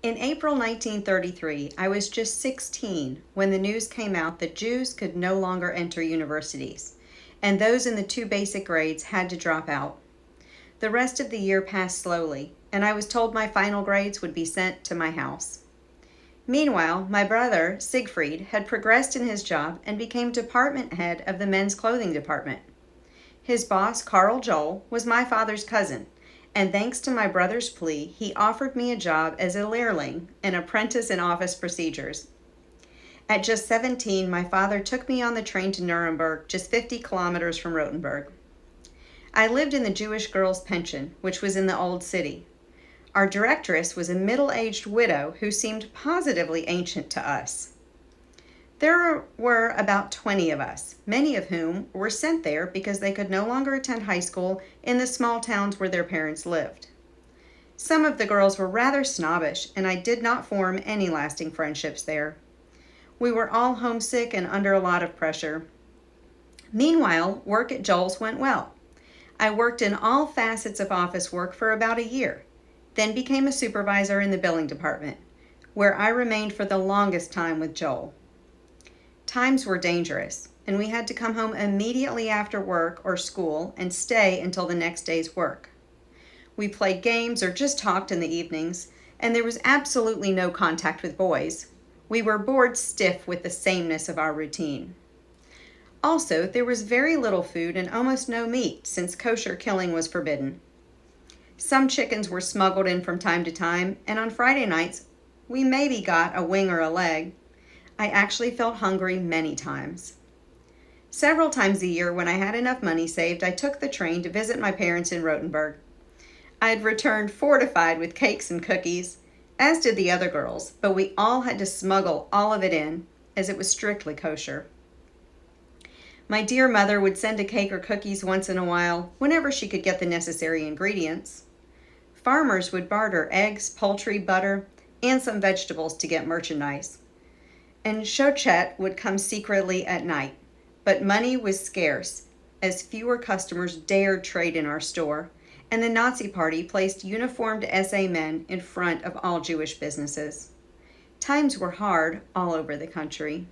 In April 1933, I was just 16 when the news came out that Jews could no longer enter universities, and those in the two basic grades had to drop out. The rest of the year passed slowly, and I was told my final grades would be sent to my house. Meanwhile, my brother, Siegfried, had progressed in his job and became department head of the men's clothing department. His boss, Carl Joel, was my father's cousin, and thanks to my brother's plea, he offered me a job as a lehrling, an apprentice in office procedures. At just 17, my father took me on the train to Nuremberg, just 50 kilometers from Rothenburg. I lived in the Jewish girls' pension, which was in the old city. Our directress was a middle-aged widow who seemed positively ancient to us. There were about 20 of us, many of whom were sent there because they could no longer attend high school in the small towns where their parents lived. Some of the girls were rather snobbish, and I did not form any lasting friendships there. We were all homesick and under a lot of pressure. Meanwhile, work at Joel's went well. I worked in all facets of office work for about a year, then became a supervisor in the billing department, where I remained for the longest time with Joel. Times were dangerous, and we had to come home immediately after work or school and stay until the next day's work. We played games or just talked in the evenings, and there was absolutely no contact with boys. We were bored stiff with the sameness of our routine. Also, there was very little food and almost no meat, since kosher killing was forbidden. Some chickens were smuggled in from time to time, and on Friday nights, we maybe got a wing or a leg. I actually felt hungry many times. Several times a year, when I had enough money saved, I took the train to visit my parents in Rothenburg. I had returned fortified with cakes and cookies, as did the other girls, but we all had to smuggle all of it in, as it was strictly kosher. My dear mother would send a cake or cookies once in a while, whenever she could get the necessary ingredients. Farmers would barter eggs, poultry, butter, and some vegetables to get merchandise. And Shochet would come secretly at night, but money was scarce, as fewer customers dared trade in our store, and the Nazi Party placed uniformed SA men in front of all Jewish businesses. Times were hard all over the country.